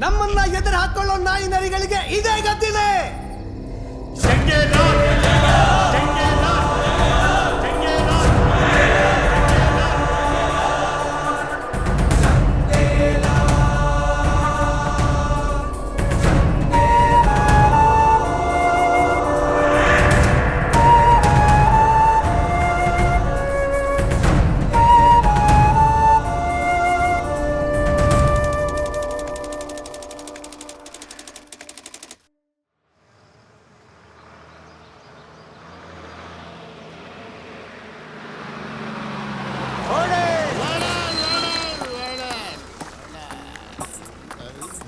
ನಮ್ಮನ್ನ ಎದುರು ಹಾಕೊಳ್ಳೋ ನಾಯಿ ನರಿಗಳಿಗೆ ಇದೇ ಗತಿನೇ.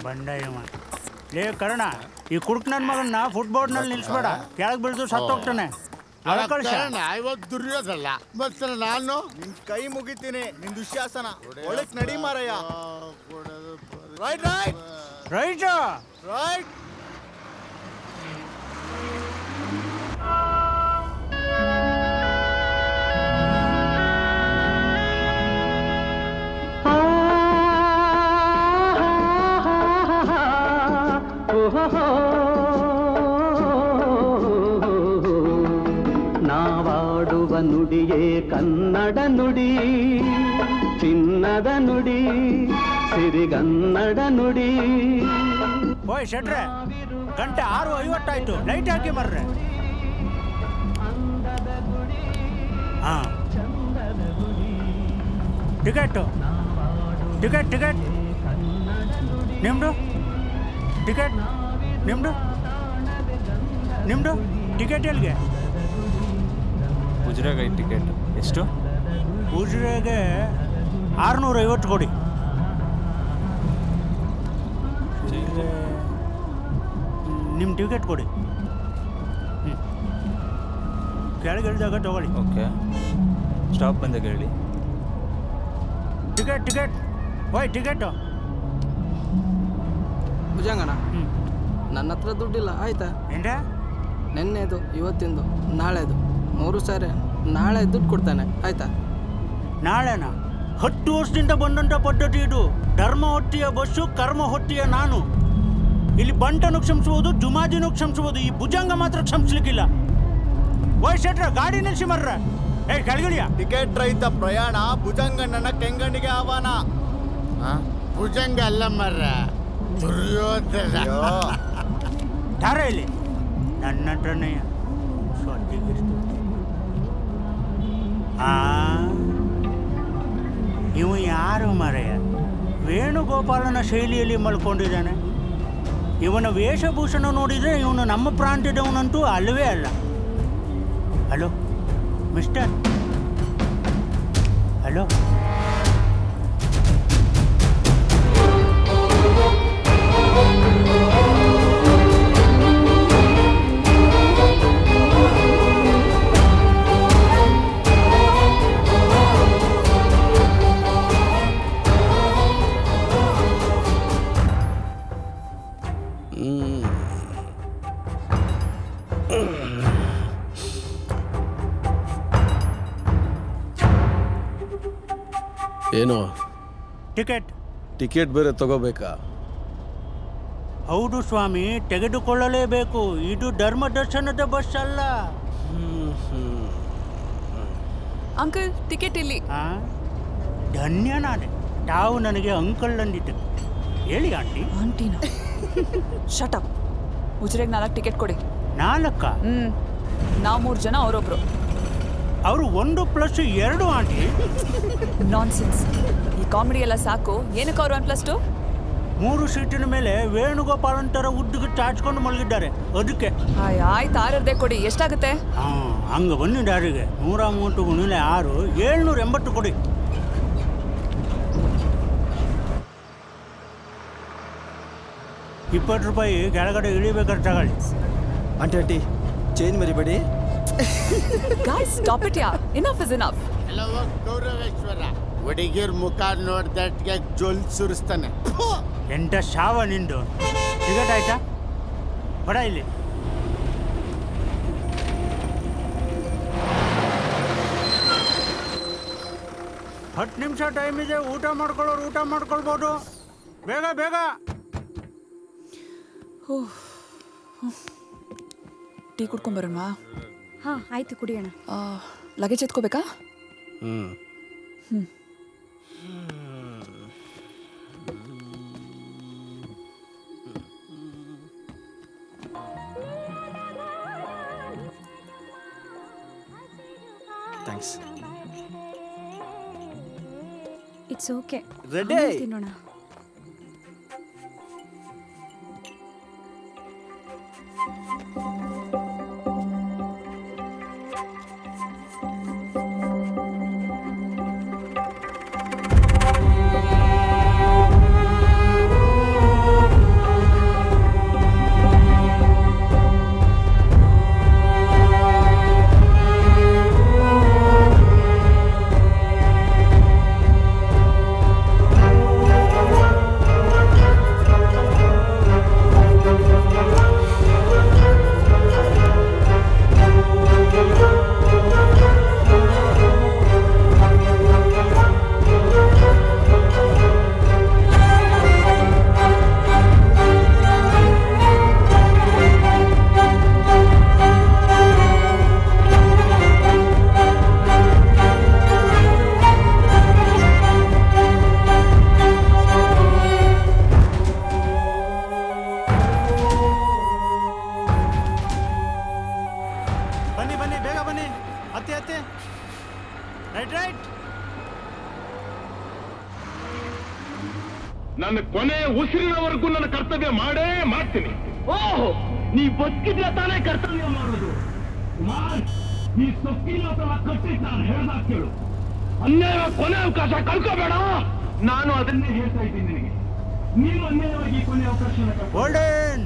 ಬಂಡಯ್ಯಮ್ಮ ಲೇ ಕರ್ಣ, ಈ ಕುಡ್ಕ್ ನನ್ನ ಮಗನ್ನ ಫುಟ್ಬೋರ್ಡ್ನಲ್ಲಿ ನಿಲ್ಸ್ಬೇಡ, ಕೆಳಗೆ ಬೀಳ್ದು ಸತ್ತೋಗ್ತಾನೆ. ಇವತ್ತು ದುರ್ಯೋಧಲ್ಲ ಮತ್ತೆ ನಾನು ನಿನ್ ಕೈ ಮುಗಿತೀನಿ. ನಿನ್ ದುಶ್ಯಾಸನ ಒಳಕ್ ನಡಿ ಮಾರಯ್ಯ. Right right right right. ನಾವಾಡುವ ನುಡಿಯೇ ಕನ್ನಡ ನುಡಿ, ಚಿನ್ನದ ನುಡಿ, ಸಿರಿಗನ್ನಡ ನುಡಿ. ಓಯ್ ಶೆಟ್ರೆ, ಗಂಟೆ 6:50 ಲೈಟ್ ಹಾಕಿ ಮರ್ರೆ. ಹಾ, ಟಿಕೆಟ್ ಟಿಕೆಟ್ ಟಿಕೆಟ್ ನಿಮ್ದು, ಟಿಕೆಟ್ ನಿಮ್ದು ನಿಮ್ದು ಟಿಕೆಟ್ ಎಲ್ಲಿಗೆ? ಉಜಿರೆಗೆ ಟಿಕೆಟ್ ಎಷ್ಟು? ಉಜಿರೆಗೆ 650 ಕೊಡಿ. ನಿಮ್ಮ ಟಿಕೆಟ್ ಕೊಡಿ. ಕೆಳಗೆ ಇಳಿದಾಗ ತಗೊಳ್ಳಿ. ಓಕೆ, ಸ್ಟಾಪ್ ಬಂದಾಗ ಹೇಳಿ. ಟಿಕೆಟ್ ಟಿಕೆಟ್ ಓಯ್ ಟಿಕೆಟು. ಭುಜಂಗಣ್ಣ, ನನ್ನ ಹತ್ರ ದುಡ್ಡಿಲ್ಲ ಆಯ್ತಾ? ಎಂಡ ನೆನ್ನೆದು, ಇವತ್ತಿಂದು, ನಾಳೆದು 3 ಸಾರಿ ನಾಳೆ ದುಡ್ಡು ಕೊಡ್ತಾನೆ ಆಯ್ತಾ? ನಾಳೆನಾ? 10 ವರ್ಷದಿಂದ ಬಂದಂಥ ಪದ್ಧತಿ ಇದು. ಧರ್ಮ ಹೊಟ್ಟಿಯ ಬಸ್ಸು, ಕರ್ಮ ಹೊಟ್ಟಿಯ ನಾನು. ಇಲ್ಲಿ ಬಂಟನು ಕ್ಷಮಿಸ್ಬೋದು, ಜುಮಾಜಿನೂ ಕ್ಷಮಿಸ್ಬೋದು, ಈ ಭುಜಂಗ ಮಾತ್ರ ಕ್ಷಮಿಸ್ಲಿಕ್ಕಿಲ್ಲ. ವಯಸ್ಸೆಟ್ರ ಗಾಡಿ ನಿಲ್ಸಿ ಮರ್ರ. ಕೆಳಗಿಳಿಯ. ಟಿಕೆಟ್ ರಹಿತ ಪ್ರಯಾಣ ಭುಜಂಗಣ್ಣನ ಕೆಂಗಣ್ಣಿಗೆ ಆಹ್ವಾನ. ಭುಜಂಗ ಅಲ್ಲ ಮರ್ರ, ದುರ್ಯೋಧನ. ಧಾರ ಇಲ್ಲಿ ನನ್ನ ಹತ್ರನೇ ಸೊಡ್ಡಿಗಿರ್ತು. ಇವು ಯಾರು ಮರೆಯ? ವೇಣುಗೋಪಾಲನ ಶೈಲಿಯಲ್ಲಿ ಮಲ್ಕೊಂಡಿದ್ದಾನೆ. ಇವನ ವೇಷಭೂಷಣ ನೋಡಿದರೆ ಇವನು ನಮ್ಮ ಪ್ರಾಂತ್ಯದವನಂತೂ ಅಲ್ಲವೇ ಅಲ್ಲ. Hello mister, hello. ಏನು ಟಿಕೆಟ್. ಟಿಕೆಟ್ ಬೇರೆ ತಗೋಬೇಕಾ? ಹೌದು ಸ್ವಾಮಿ, ತೆಗೆದುಕೊಳ್ಳಲೇಬೇಕು. ಇದು ಧರ್ಮ ದರ್ಶನದ ಬಸ್ ಅಲ್ಲ. ಅಂಕಲ್ ಟಿಕೆಟ್ ಇಲ್ಲಿ. ಆ? ಧನ್ಯ ನಾನೇ, ತಾವು ನನಗೆ ಅಂಕಲ್ ಅಂದಿದ್ದು. ಹೇಳಿ ಆಂಟಿ. ಆಂಟಿನ ಶಟಪ್. ಉಜ್ರೆಗೆ 4 ಟಿಕೆಟ್ ಕೊಡಿ. 4? ನಾವು 3 ಜನ, ಅವರೊಬ್ರು. ಅವರು 1+2 ಆಂಟಿ. ನಾನ್ಸೆನ್ಸ್. ಈ ಕಾಮಿಡಿ ಎಲ್ಲ ಸಾಕು. ಏನಕ್ಕೆ ಅವರು 1+2? 3 ಸೀಟಿನ ಮೇಲೆ ವೇಣುಗೋಪಾಲನ್ ಥರ ಉದ್ದಿಗೆ ಚಾಚ್ಕೊಂಡು ಮಲಗಿದ್ದಾರೆ, ಅದಕ್ಕೆ. ಆಯ್ತು, 6 ಕೊಡಿ. ಎಷ್ಟಾಗುತ್ತೆ? ಹಂಗೆ ಬನ್ನಿ ದಾರಿಗೆ. 130 ಗುಣಿಲೆ 6, 780 ಕೊಡಿ. ₹20 ಕೆಳಗಡೆ ಇಳಿಬೇಕಾದ್ರೆ ತಗೊಳ್ಳಿ. ಆಂಟಿ ಚೇಂಜ್ ಮರಿಬೇಡಿ. Guys stop it. Yeah, enough is enough. ಎಲ್ಲ ಗೌರವೇಶ್ವರ ಹುಡುಗಿರ್ ಮುಖ ನೋಡ್ದಟ್ಗೆ ಜೊಲ್ ಸುರಿಸ್ತಾನೆ. ಎಂಟ ಶಾವ ನಿಂದು. ಟಿಕೆಟ್ ಆಯ್ತಾ? ಬಡ ಇಲ್ಲಿ. ಹತ್ತು ನಿಮಿಷ ಟೈಮ್ ಇದೆ. ಊಟ ಮಾಡ್ಕೊಳ್ಳೋರು ಊಟ ಮಾಡ್ಕೊಳ್ಬೋದು. ಬೇಗ ಬೇಗ. ಟೀ ಕುಡ್ಕೊಂಬರೋಣವಾ? ಹಾಂ ಆಯಿತು, ಕುಡಿಯೋಣ. ಲಗೇಜ್ ಎತ್ಕೋಬೇಕಾ? ಥ್ಯಾಂಕ್ಸ್. It's okay. ರೆಡಿ? ತಿನ್ನೋಣ. ನನ್ನ ಕೊನೆ ಉಸಿರಿನವರೆಗೂ ನನ್ನ ಕರ್ತವ್ಯ ಮಾಡೇ ಮಾಡ್ತೀನಿ. ಓಹೋ, ನೀ ಬದುಕಿದ್ರೆ ತಾನೇ ಕರ್ತವ್ಯ ಮಾಡೋದು. ಕುಮಾರ್, ಈ ಸೊಕ್ಕಿನ ಕಟ್ಟಿದ್ದಾರೆ, ಹೇಳ್ದಾಗ ಕೇಳು. ಅನ್ಯಾಯ ಕೊನೆ ಅವಕಾಶ ಕಳ್ಕೋಬೇಡ. ನಾನು ಅದನ್ನೇ ಹೇಳ್ತಾ ಇದ್ದೀನಿ ನಿನಗೆ. ನೀನು ಅನ್ಯಾಯವಾಗಿ ಕೊನೆ ಅವಕಾಶ ಗೋಲ್ಡನ್.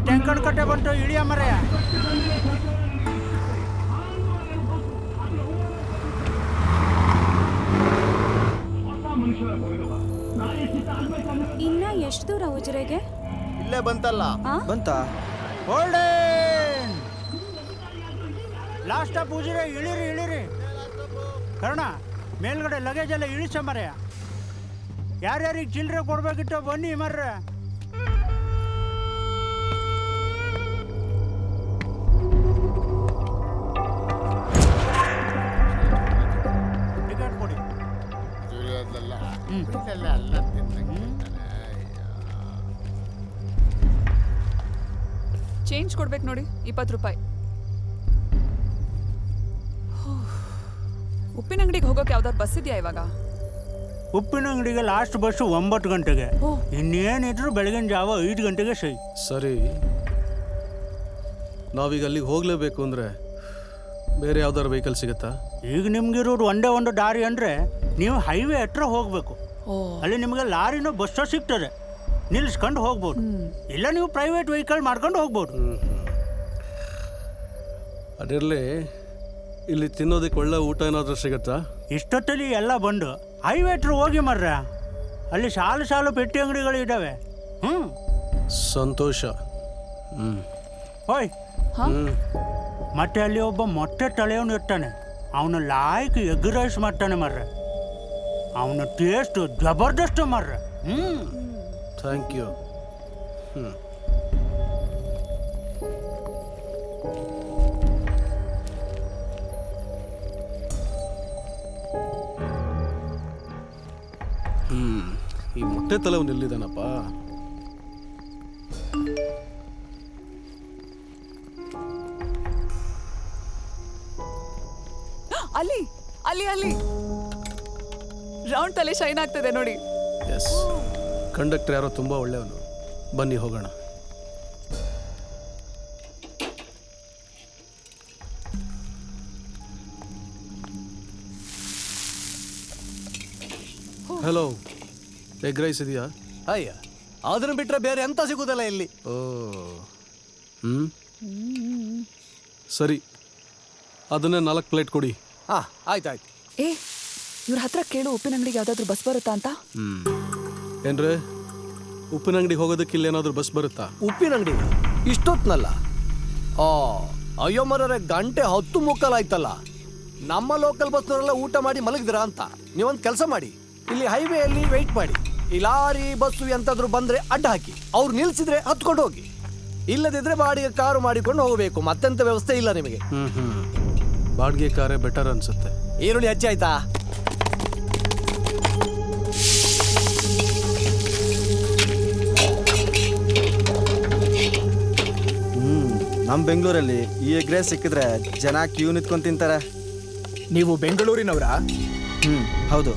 ಟೆಂಕಣ್ ಕಟ್ಟೆ ಬಂತು, ಇಳಿಯ ಮರೆಯ. ಇನ್ನ ಎಷ್ಟು ದೂರ ಉಜಿರೆಗೆ? ಇಲ್ಲೇ ಬಂತಲ್ಲ. ಬಂತಾ? Golden last stop Ujire. ಇಳಿರಿ ಇಳಿರಿ. ಕರ್ಣ, ಮೇಲ್ಗಡೆ ಲಗೇಜ್ ಎಲ್ಲ ಇಳಿಸ ಮರೆಯ. ಯಾರ್ಯಾರಿಗೆ ಚಿಲ್ಲರೆ ಕೊಡ್ಬೇಕಿತ್ತು ಬನ್ನಿ ಮರ್ರೆ. ಟಿಕೆಟ್ ಕೊಡಿ. ಅಲ್ಲ ಚೇಂಜ್ ಕೊಡ್ಬೇಕು ನೋಡಿ, ₹20. ಉಪ್ಪಿನ ಅಂಗಡಿಗೆ ಹೋಗೋಕೆ ಯಾವ್ದಾದ್ರು ಬಸ್ ಇದೆಯಾ ಇವಾಗ? ಉಪ್ಪಿನ ಅಂಗಡಿಗೆ ಲಾಸ್ಟ್ ಬಸ್ಸು 9 ಗಂಟೆಗೆ. ಇನ್ನೇನಿದ್ರು ಬೆಳಗಿನ ಜಾವ 5 ಗಂಟೆಗೆ ಸೈ. ಸರಿ, ನಾವೀಗ ಅಲ್ಲಿಗೆ ಹೋಗಲೇಬೇಕು ಅಂದರೆ ಬೇರೆ ಯಾವ್ದಾದ್ರು ವೆಹಿಕಲ್ ಸಿಗುತ್ತಾ? ಈಗ ನಿಮ್ಗಿರೋದು ಒಂದೇ ಒಂದು ದಾರಿ ಅಂದರೆ ನೀವು ಹೈವೇ ಹತ್ರ ಹೋಗಬೇಕು. ಅಲ್ಲಿ ನಿಮಗೆ ಲಾರಿನೋ ಬಸ್ಸೋ ಸಿಗ್ತದೆ, ನಿಲ್ಲಿಸ್ಕೊಂಡು ಹೋಗ್ಬೋದು. ಇಲ್ಲ ನೀವು ಪ್ರೈವೇಟ್ ವೆಹಿಕಲ್ ಮಾಡ್ಕೊಂಡು ಹೋಗ್ಬೋದು. ಅದಿರಲಿ, ಇಲ್ಲಿ ತಿನ್ನೋದಕ್ಕೆ ಒಳ್ಳೆ ಊಟ ಏನಾದರೂ ಸಿಗುತ್ತಾ? ಇಷ್ಟೊತ್ತಲ್ಲಿ ಎಲ್ಲ ಬಂದು ಹೈವೇ ಹತ್ರ ಹೋಗಿ ಮರ್ರ, ಅಲ್ಲಿ ಸಾಲು ಸಾಲು ಪೆಟ್ಟಿ ಅಂಗಡಿಗಳು ಇದ್ದಾವೆ. ಸಂತೋಷ. ಹೋಯ್ ಮತ್ತೆ ಅಲ್ಲಿ ಒಬ್ಬ ಮೊಟ್ಟೆ ತಲೆಯವನು ಇರ್ತಾನೆ, ಅವನ ಲಾಯ್ಕ್ ಎಗ್ ರೈಸ್ ಮಾಡ್ತಾನೆ ಮರ್ರೆ. ಅವನ ಟೇಸ್ಟ್ ಜಬರ್ದಸ್ತ್ ಮರ್ರೆ. Thank you. ಈ ಮೊಟ್ಟೆ ತಲೆವನು ಎಲ್ಲಿದ್ದಾನಪ್ಪ? ಅಲ್ಲಿ ಅಲ್ಲಿ ಅಲ್ಲಿ ರೌಂಡ್ ತಲೆ ಶೈನ್ ಆಗ್ತದೆ ನೋಡಿ. ಎಸ್, ಕಂಡಕ್ಟರ್ ಯಾರೋ ತುಂಬ ಒಳ್ಳೆಯವನು. ಬನ್ನಿ ಹೋಗೋಣ. ಹಲೋ, ಎಗ್ ರೈಸ್ ಇದೆಯಾ? ಅಯ್ಯ, ಅದನ್ನು ಬಿಟ್ರೆ ಬೇರೆ ಎಂತ ಸಿಗುದಲ್ಲ ಇಲ್ಲಿ. ಓ, ಸರಿ, ಅದನ್ನೇ 4 ಪ್ಲೇಟ್ ಕೊಡಿ. ಹಾ, ಆಯ್ತಾಯ್ತು. ಏ, ಇವ್ರ ಹತ್ರ ಕೇಳು, ಉಪ್ಪಿನ ಅಂಗಡಿಗೆ ಯಾವ್ದಾದ್ರು ಬಸ್ ಬರುತ್ತಾ ಅಂತ. ಏನ್ರೆ, ಉಪ್ಪಿನ ಅಂಗಡಿಗೆ ಹೋಗೋದಕ್ಕೆ ಇಲ್ಲೇನಾದ್ರೂ ಬಸ್ ಬರುತ್ತಾ? ಉಪ್ಪಿನ ಅಂಗಡಿ ಇಷ್ಟೊತ್ನಲ್ಲ? ಅಯ್ಯೋ ಮರರೆ, ಗಂಟೆ 10 ಮುಕ್ಕಾಲಾಯ್ತಲ್ಲ. ನಮ್ಮ ಲೋಕಲ್ ಬಸ್ನವರೆಲ್ಲ ಊಟ ಮಾಡಿ ಮಲಗಿದ್ರಾ ಅಂತ. ನೀವೊಂದು ಕೆಲಸ ಮಾಡಿ, ಇಲ್ಲಿ ಹೈವೇಯಲ್ಲಿ ವೆಯ್ಟ್ ಮಾಡಿ. ಈ ಲಾರಿ ಬಸ್ಸು ಎಂತಾದ್ರೂ ಬಂದ್ರೆ ಅಡ್ಡ ಹಾಕಿ, ಅವ್ರು ನಿಲ್ಸಿದ್ರೆ ಹತ್ಕೊಂಡು ಹೋಗಿ. ಇಲ್ಲದಿದ್ರೆ ಬಾಡಿಗೆ ಕಾರು ಮಾಡಿಕೊಂಡು ಹೋಗಬೇಕು. ಮತ್ತೆಂತ ವ್ಯವಸ್ಥೆ ಇಲ್ಲ ನಿಮಗೆ. ಬಾಡಿಗೆ ಕಾರೇ ಬೆಟರ್ ಅನ್ಸುತ್ತೆ. ಈರುಳ್ಳಿ ಹೆಚ್ಚಾಯ್ತಾ? ನಮ್ಮ ಬೆಂಗಳೂರಲ್ಲಿ ಈ ಎಗ್ ರೈಸ್ ಸಿಕ್ಕಿದ್ರೆ ಜನ ಕ್ಯೂ ನಿಂತ್ಕೊಂಡು ತಿಂತಾರೆ. ನೀವು ಬೆಂಗಳೂರಿನವರಾ? ಹೌದು.